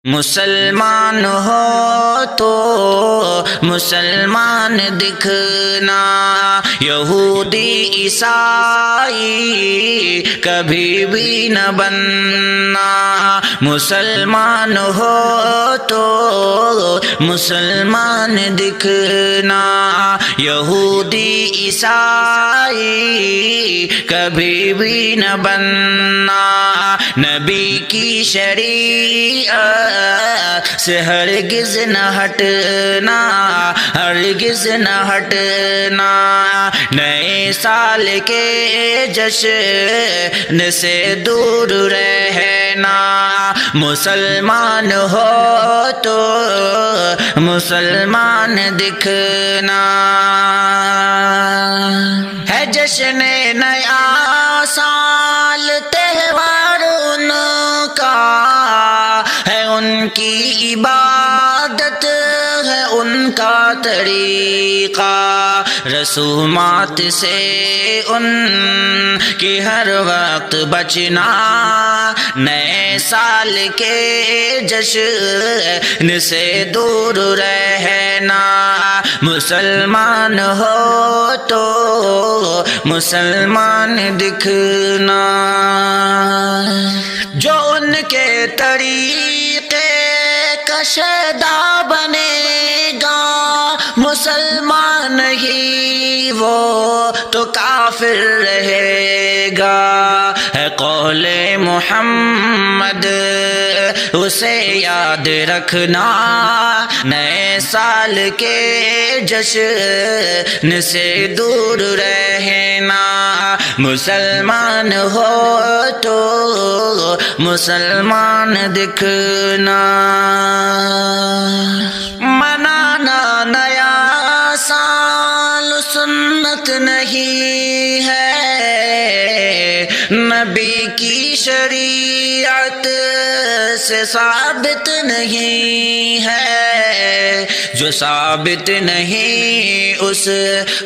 مسلمان ہو تو مسلمان دکھنا، یہودی عیسائی کبھی بھی نہ بننا۔ مسلمان ہو تو مسلمان دکھنا، یہودی عیسائی کبھی بھی نہ بننا۔ نبی کی شریعت سے ہرگز نہ ہٹنا، ہرگز نہ ہٹنا۔ نئے سال کے جشن سے دور رہنا، مسلمان ہو تو مسلمان دکھنا۔ ہے جشن نیا سال تہوار ان کا، ہے ان کی عبادت ہے ان کا طریقہ، رسومات سے ان کی ہر وقت بچنا۔ نئے سال کے جشن سے دور رہنا، مسلمان ہو تو مسلمان دکھنا۔ جو ان کے طریقے کا شیدا بنے گا مسلمان ہی، وہ تو کافر رہے گا۔ ہے قول محمد اسے یاد رکھنا، نئے سال کے جشن سے دور رہنا، مسلمان ہو تو مسلمان دکھنا۔ منانا نیا سال سنت نہیں ہے، نبی کی شریعت سے ثابت نہیں ہے۔ جو ثابت نہیں اس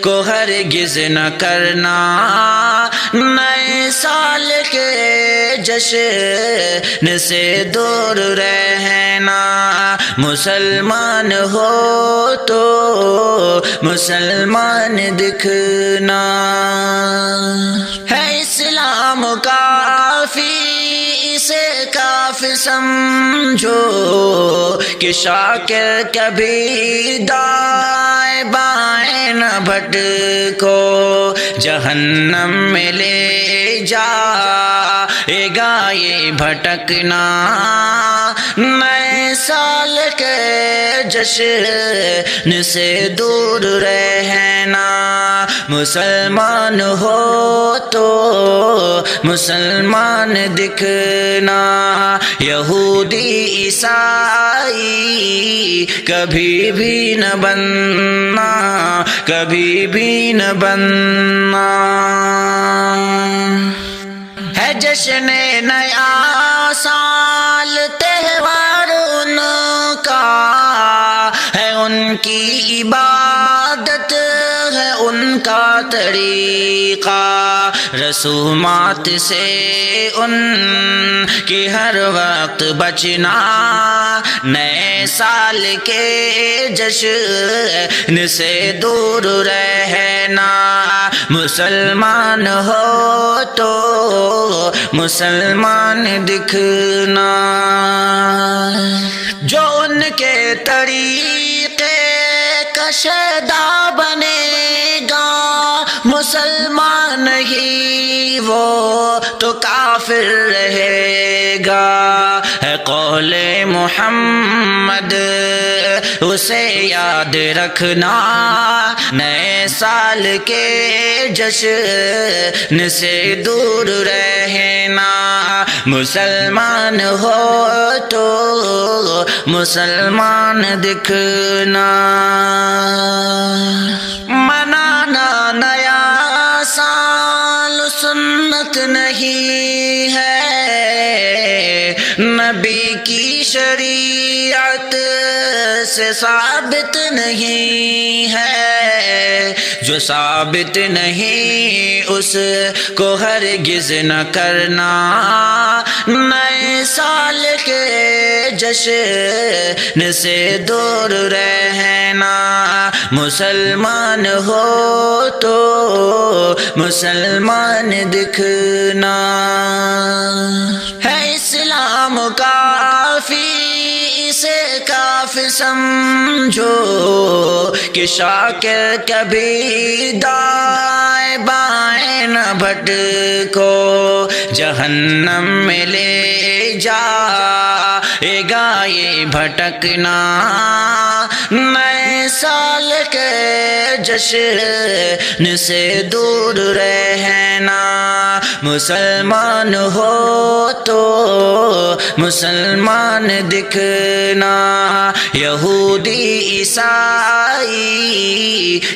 کو ہرگز نہ کرنا، نئے سال کے جشن سے دور رہنا، مسلمان ہو تو مسلمان دکھنا۔ ہے اسلام کافی اسے کافی سمجھو، کہ شاکر کبھی دائیں بائیں نہ بھٹکو، جہنم میں لے جائے گا یہ بھٹکنا۔ نئے سال کے جشن سے دور رہنا، مسلمان ہو تو مسلمان دکھنا، یہودی عیسائی کبھی بھی نہ بننا، کبھی بھی نہ بننا۔ ہے جشن نیا سال تہوار ان کا، ہے ان کی عبادت ہے ان کا طریقہ، رسومات سے ان کی ہر وقت بچنا۔ نئے سال کے جشن سے دور رہنا، مسلمان ہو تو مسلمان دکھنا۔ جو ان کے طریقے کا شیدا بنے گا مسلمان ہی، وہ تو کافر رہے گا۔ ہے قول محمد اسے یاد رکھنا، نئے سال کے جشن سے دور رہنا، مسلمان ہو تو مسلمان دکھنا۔ منانا نیا سال سنت نہیں ہے، نبی کی شریعت سے ثابت نہیں ہے۔ جو ثابت نہیں اس کو ہرگز نہ کرنا، نئے سال کے جشن سے دور رہنا، مسلمان ہو تو مسلمان دکھنا، ہے اسلام کافی اسے کافی سمجھو، کہ شاکر کبھی دائیں بائیں نہ بھٹکو، جہنم میں لے جائے گا یہ بھٹکنا، نئے سال کے جشن سے دور رہنا، مسلمان ہو تو مسلمان دکھنا، یہودی عیسائی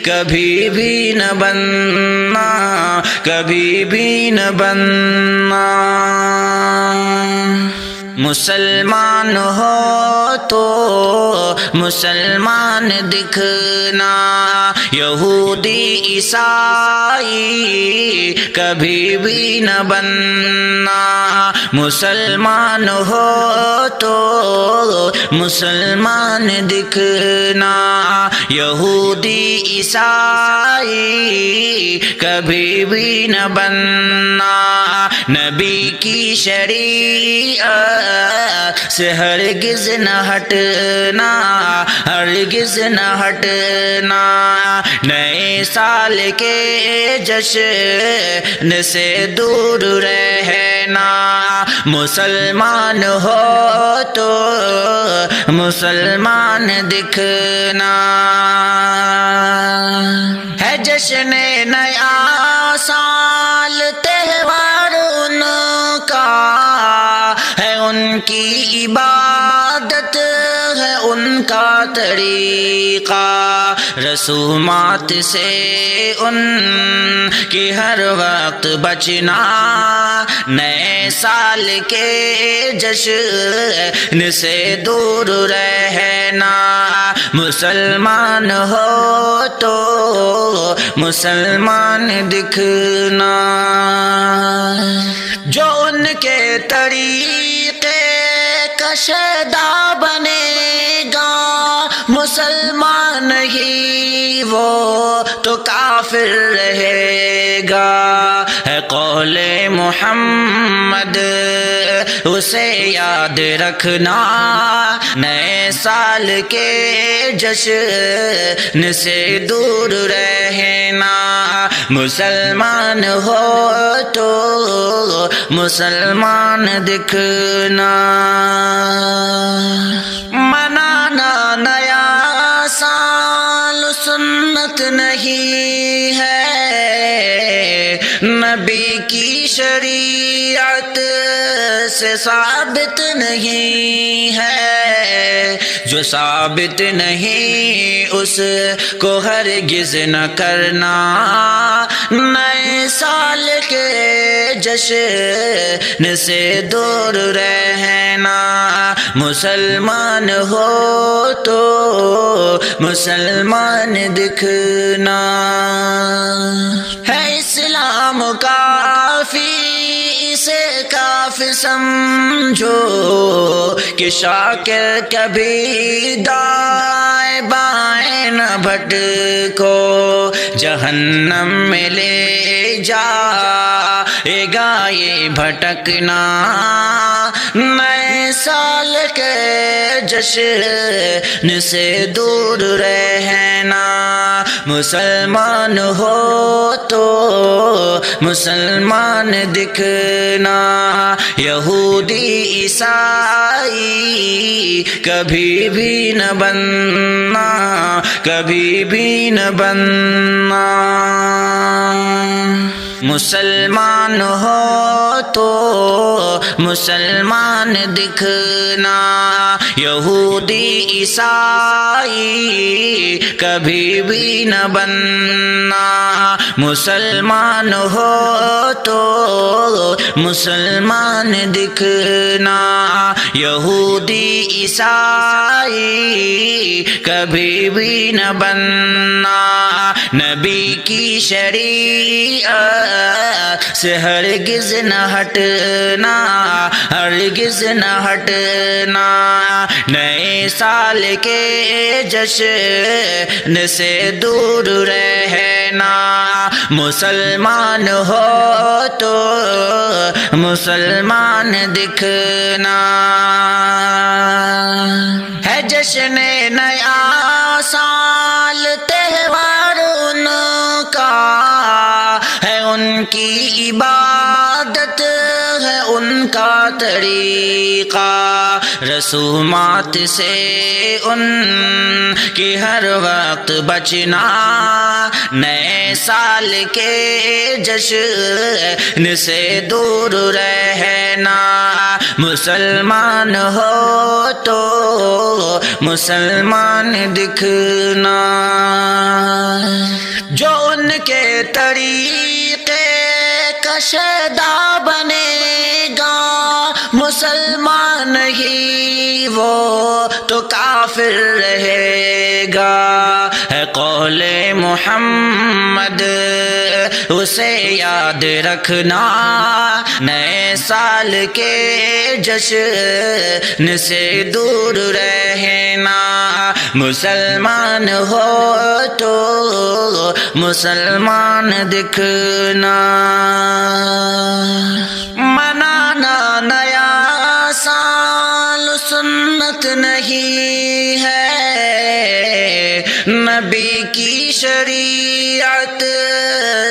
کبھی بھی نہ بننا، کبھی بھی نہ بننا، مسلمان ہو تو مسلمان دکھنا، یہودی عیسائی کبھی بھی نہ بننا، مسلمان ہو تو مسلمان دکھنا، یہودی عیسائی کبھی بھی نہ بننا، نبی کی شریعت سے ہرگز نہ ہٹنا، ہرگز نہ ہٹنا، نئے سال کے جشن سے دور رہنا، مسلمان ہو تو مسلمان دکھنا، ہے جشن نیا سال تہوار ان کا، ہے ان کی عبادت ہے ان کا طریقہ، رسومات سے ان کی ہر وقت بچنا، نئے سال کے جشن سے دور رہنا، مسلمان ہو تو مسلمان دکھنا، جو ان کے طریقے کا شیدا بنے گا مسلمان ہی وہ تو کافر رہے گا، ہے قول محمد اسے یاد رکھنا، نئے سال کے جشن سے دور رہنا، مسلمان ہو تو مسلمان دکھنا، منانا نیا سال سنت نہیں ہے، نبی کی شریعت سے ثابت نہیں ہے، جو ثابت نہیں اس کو ہرگز نہ کرنا، نئے سال کے جشن سے دور رہنا، مسلمان ہو تو مسلمان دکھنا، ہے اسلام کافی اسے کافی سمجھو، کہ شاکر کبھی دائیں بائیں نہ بھٹکو، جہنم میں لے جائے گا یہ بھٹکنا، نئے سال کے جشن سے دور رہنا، مسلمان ہو تو مسلمان دکھنا، یہودی عیسائی کبھی بھی نہ بننا، کبھی بھی نہ بننا، مسلمان ہو تو مسلمان دکھنا، یہودی عیسائی کبھی بھی نہ بننا، مسلمان ہو تو مسلمان دکھنا، یہودی عیسائی کبھی بھی نہ بننا، نبی کی شریعت سے ہرگز نہ ہٹنا، ہرگز نہ ہٹنا، نئے سال کے جشن سے دور رہنا، مسلمان ہو تو مسلمان دکھنا، ہے جشن نیا سال تہوار ان کا، ہے ان کی عبادت ہے ان کا طریقہ، رسومات سے ان کی ہر وقت بچنا، نئے سال کے جشن سے دور رہنا، مسلمان ہو تو مسلمان دکھنا، جو ان کے طریقے کا شیدا بنے گا مسلمان ہی وہ تو کافر رہے گا، ہے قول محمد اسے یاد رکھنا، نئے سال کے جشن سے دور رہنا، مسلمان ہو تو مسلمان دکھنا، منانا نیا سال سنت نہیں ہے، نبی کی شریعت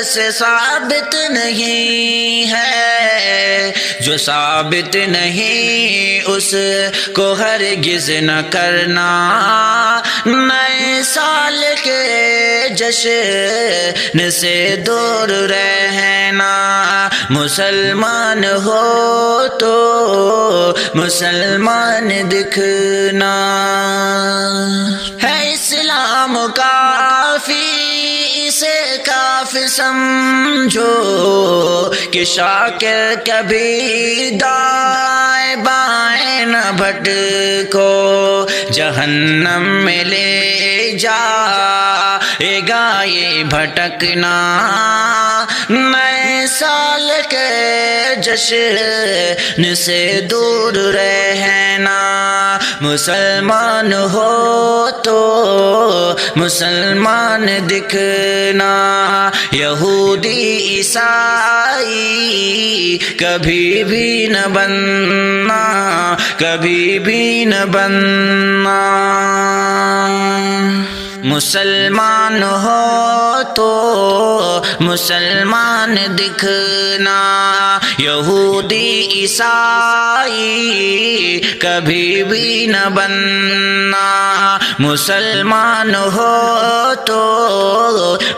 سے ثابت نہیں ہے، جو ثابت نہیں اس کو ہرگز نہ کرنا، نئے سال کے جشن سے دور رہنا، مسلمان ہو تو مسلمان دکھنا، ہے اسلام کافی اسے کافی سمجھو کہ شاکر کبھی دائیں بائیں نہ بھٹکو، جہنم میں لے جائے گا یہ بھٹکنا، نئے سال کے جشن سے دور رہنا، مسلمان ہو تو مسلمان دکھنا، یہودی عیسائی کبھی بھی نہ بننا، کبھی بھی نہ بننا، مسلمان ہو تو مسلمان دکھنا، یہودی عیسائی کبھی بھی نہ بننا، مسلمان ہو تو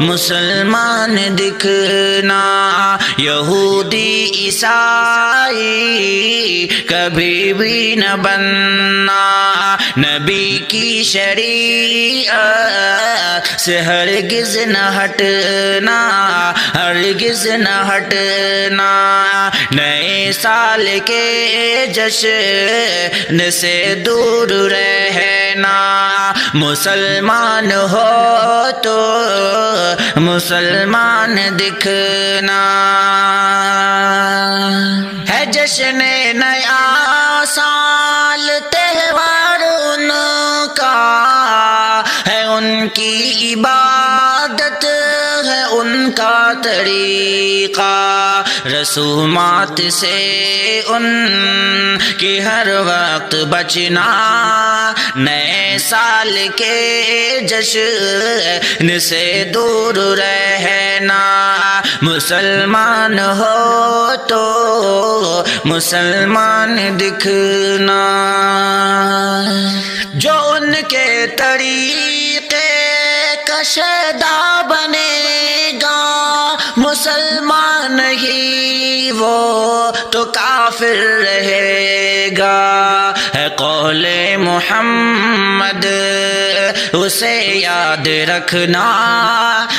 مسلمان دکھنا، یہودی عیسائی کبھی بھی نہ بننا، نبی کی شریعت سے ہرگز نہ ہٹنا، ہرگز نہ ہٹنا، نئے سال کے جشن سے دور رہنا، مسلمان ہو تو مسلمان دکھنا، ہے جشن نیا سال تہوار ان کا، ہے ان کی عبادت ہے ان کا طریقہ، رسومات سے ان کی ہر وقت بچنا، نئے سال کے جشن سے دور رہنا، مسلمان ہو تو مسلمان دکھنا، جو ان کے طریقے کا شیدا بنے گا مسلمان ہی وہ تو کافر رہے گا، ہے قول محمد اسے یاد رکھنا،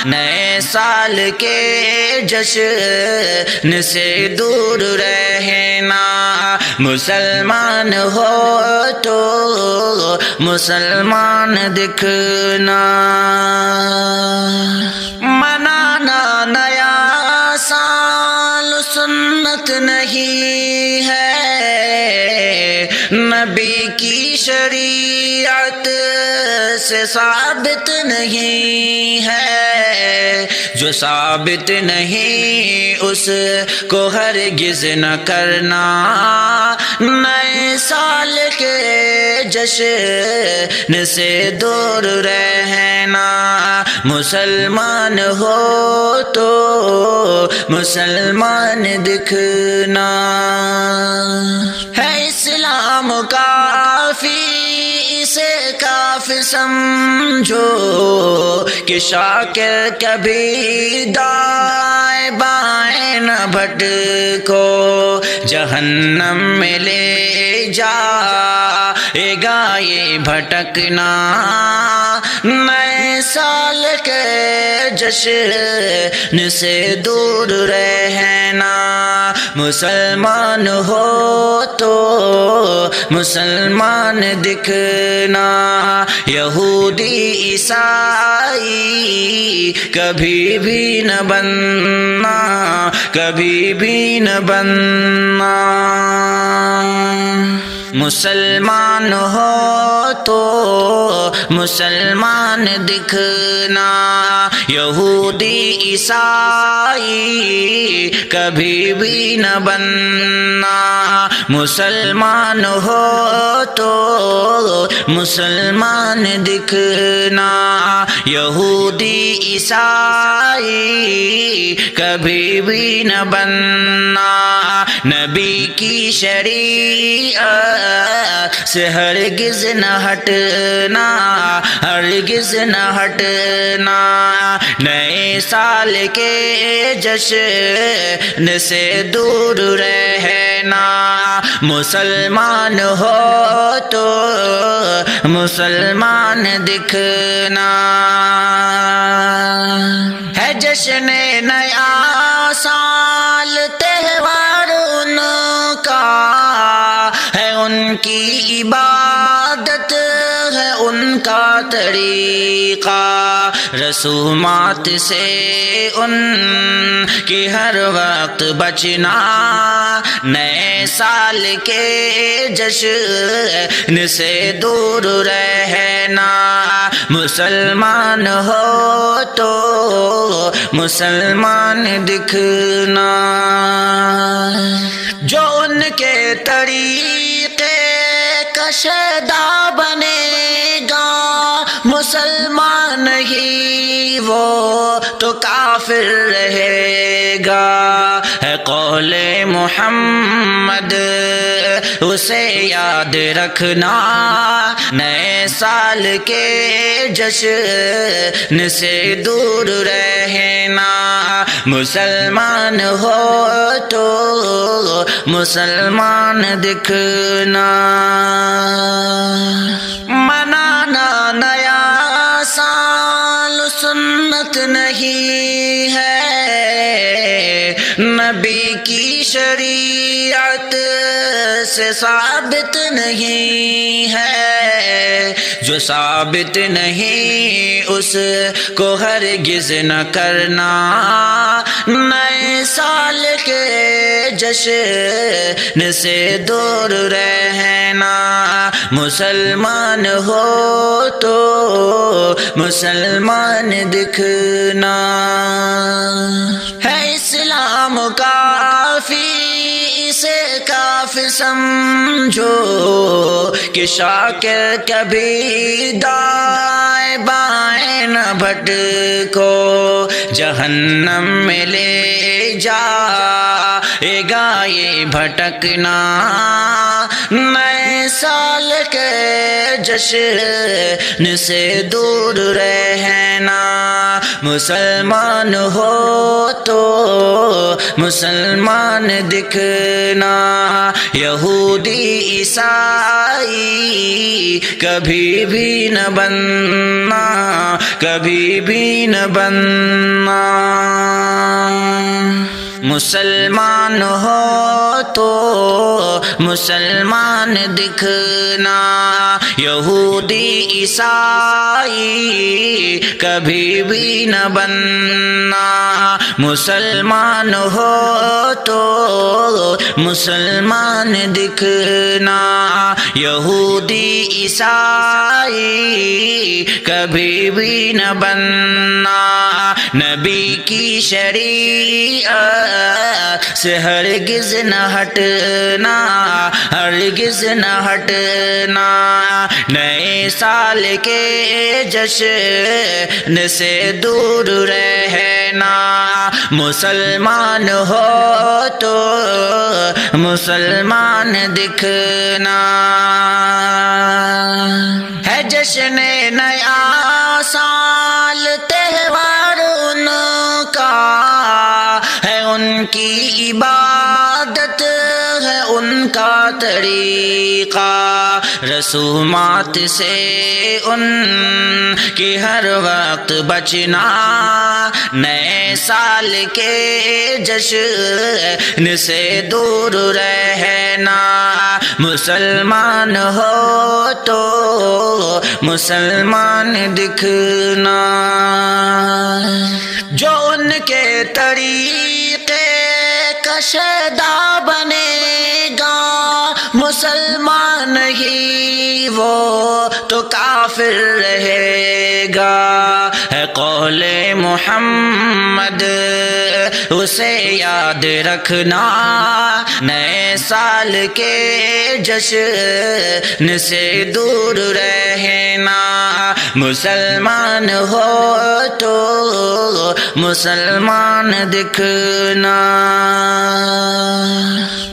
نئے سال کے جشن سے دور رہنا، مسلمان ہو تو مسلمان دکھنا، منانا نیا سال سنت نہیں ہے، نبی کی شریعت سے ثابت نہیں ہے، جو ثابت نہیں اس کو ہرگز نہ کرنا، نئے سال کے جشن سے دور رہنا، مسلمان ہو تو مسلمان دکھنا، ہے اسلام کافی اسے کافی سمجھو، کہ شاکر کبھی دائیں بائیں نہ بھٹکو، جہنم میں لے جائے گا یہ بھٹکنا، نئے سال کے جشن سے دور رہنا، مسلمان ہو تو مسلمان دکھنا، یہودی عیسائی کبھی بھی نہ بننا، کبھی بھی نہ بننا، مسلمان ہو تو مسلمان دکھنا، یہودی عیسائی کبھی بھی نہ بننا، مسلمان ہو تو مسلمان دکھنا، یہودی عیسائی کبھی بھی نہ بننا، نبی کی شریعت سے ہرگز نہ ہٹنا، ہرگز نہ ہٹنا، نئے سال کے جشن سے دور رہنا، مسلمان ہو تو مسلمان دکھنا، ہے جشن نیا سال تہوار ان کا، ہے ان کی عبادت ہے ان کا طریقہ، رسومات سے ان کی ہر وقت بچنا، نئے سال کے جشن سے دور رہنا، مسلمان ہو تو مسلمان دکھنا، جو ان کے طریقے کا شیدا بنے گا مسلمان ہی وہ تو کافر رہے گا، ہے قول محمد اسے یاد رکھنا، نئے سال کے جشن سے دور رہنا، مسلمان ہو تو مسلمان دکھنا، منانا نیا سال سنت نہیں ہے، نبی کی شریعت سے ثابت نہیں ہے، جو ثابت نہیں اس کو ہرگز نہ کرنا، نئے سال کے جشن سے دور رہنا، مسلمان ہو تو مسلمان دکھنا، ہے اسلام کافی اسے کافی سمجھو، کہ شاکر کبھی دائیں بائیں نہ بھٹکو، جہنم میں لے جائے گا یہ بھٹکنا، نئے سال کے جشن سے دور رہنا، مسلمان ہو تو مسلمان دکھنا، یہودی عیسائی کبھی بھی نہ بننا، کبھی بھی نہ بننا۔ مسلمان ہو تو مسلمان دکھنا، یہودی عیسائی کبھی بھی نہ بننا۔ مسلمان ہو تو مسلمان دکھنا، یہودی عیسائی کبھی بھی نہ بننا۔ نبی کی شریعت سے ہرگز نہ ہٹنا، ہرگز نہ ہٹنا۔ نئے سال کے جشن سے دور رہنا، مسلمان ہو تو مسلمان دکھنا۔ ہے جشن نیا سال تہوار ان کا، ہے ان کی عبادت ہے ان کا طریقہ، رسومات سے ان کی ہر وقت بچنا، نئے سال کے جشن سے دور رہنا۔ مسلمان ہو تو مسلمان دکھنا، جو ان کے طریقے کا شیدا بنے گا مسلمان ہی وہ تو کافر رہے گا، ہے قول محمد اسے یاد رکھنا، نئے سال کے جشن سے دور رہنا۔ مسلمان ہو تو مسلمان دکھنا،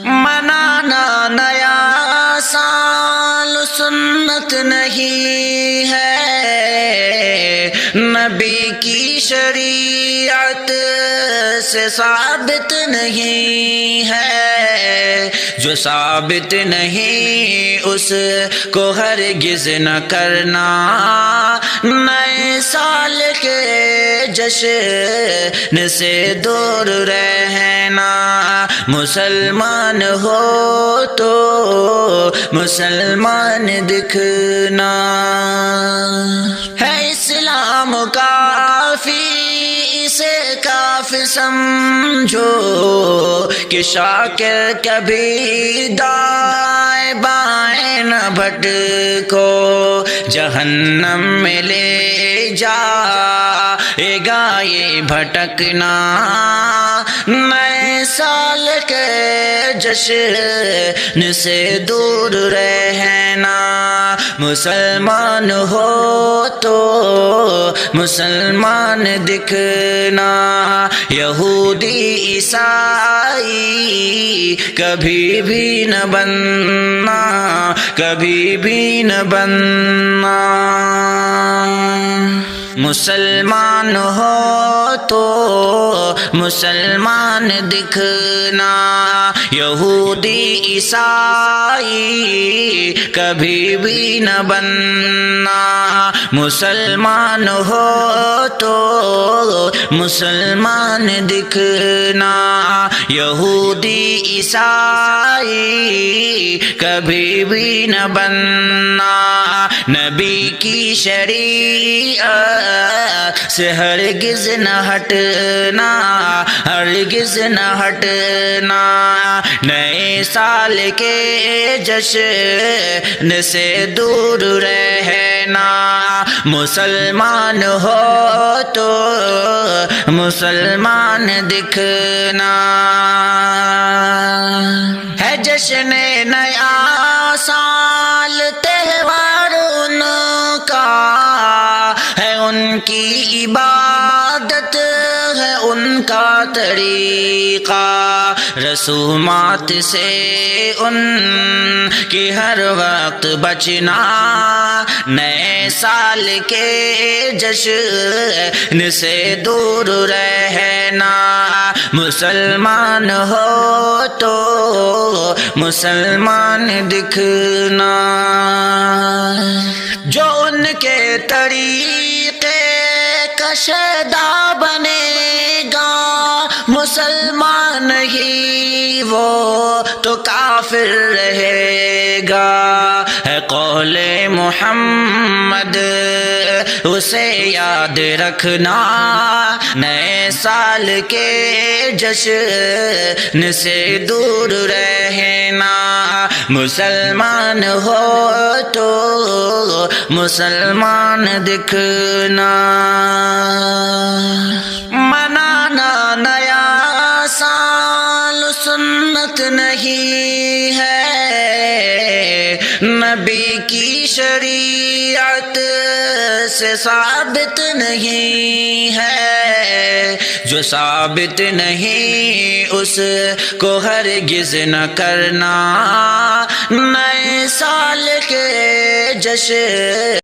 منانا نیا سال سنت نہیں ہے، نبی کی شریعت سے ثابت نہیں ہے، جو ثابت نہیں اس کو ہرگز نہ کرنا، نئے سال کے جشن سے دور رہنا۔ مسلمان ہو تو مسلمان دکھنا، ہے اسلام کافی اسے کافی سمجھو، کہ شاکر کبھی دائیں بائیں نہ بھٹکو، جہنم میں لے جائے گا یہ بھٹکنا، نئے سال کے جشن سے دور رہنا۔ مسلمان ہو تو مسلمان دکھنا، یہودی عیسائی کبھی بھی نہ بننا، کبھی بھی نہ بننا۔ مسلمان ہو تو مسلمان دکھنا، یہودی عیسائی کبھی بھی نہ بننا۔ مسلمان ہو تو مسلمان دکھنا، یہودی عیسائی کبھی بھی نہ بننا۔ نبی کی شریعت سے ہرگز نہ ہٹنا، ہرگز نہ ہٹنا۔ نئے سال کے جشن سے دور رہنا، مسلمان ہو تو مسلمان دکھنا۔ ہے جشن نیا سال تہوار ان کا، ہے ان کی عبادت ہے ان کا طریقہ، رسومات سے ان کی ہر وقت بچنا، نئے سال کے جشن سے دور رہنا، مسلمان ہو تو مسلمان دکھنا، جو ان کے طریقے کا شیدا بنے گا مسلمان ہی وہ تو کافر رہے گا، ہے قول محمد اسے یاد رکھنا، نئے سال کے جشن سے دور رہنا، مسلمان ہو تو مسلمان دکھنا، منانا نیا سال سنت نہیں ہے، نبی کی شریعت سے ثابت نہیں ہے، جو ثابت نہیں اس کو ہرگز نہ کرنا، نئے سال کے جشن